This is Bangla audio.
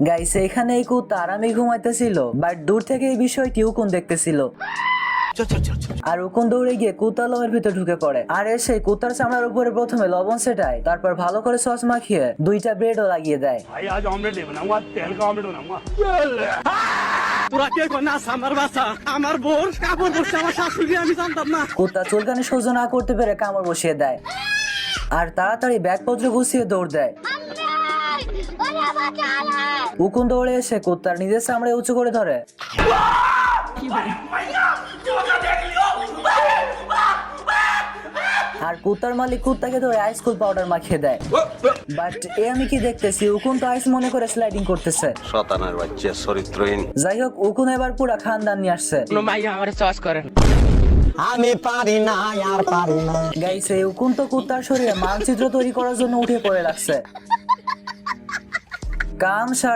গাইস এখানে এই কুত্তা আরামে ঘুমাইতেছিল, বাট দূর থেকে এই বিষয়টি উকুন দেখতেছিল। আর উকুন দৌড়ে গিয়ে কুত্তার লোমের ভিতর ঢুকে পড়ে, আর এসে কুত্তার চামড়ার উপরে প্রথমে লবণ ছেটায়, তারপর ভালো করে সস মাখিয়ে 2টা ব্রেডও লাগিয়ে দেয়। आज ऑमलेट नहीं बनाऊंगा, तेल का ऑमलेट बनाऊंगा। তোরা কে কন্যাস আমার বাসা আমার বোন কাপড় বসে আমার শাশুড়ি আমি জানতাম না। কুত্তা চুলকানি সহ্য না করতে পেরে কামড় বসিয়ে দেয়, আর তাড়াতাড়ি ব্যাগপত্র গুছিয়ে দৌড় দেয়। উকুন দৌড়ে এসে কুত্তার নিজের চামড়ে উঁচু করে ধরে, আর কুত্তার মালিক কুত্তাকে ধরে আইসকুল পাউডার মাখিয়ে দেয়। বাট এ আমি কি দেখতেছি, উকুন তো আইস মনে করে স্লাইডিং করতেছে। শয়তানের বাচ্চা চরিত্রহীন। যাই হোক, উকুন এবার পুরা খানদান নিয়ে আসছে। কোনো মাইয়া আমার চয়েস করেন। আমি পারি না আর পারি না। গাইস এই উকুন তো কুত্তার শরীরে মানচিত্র তৈরি করার জন্য উঠে পড়ে লাগছে। কাম সার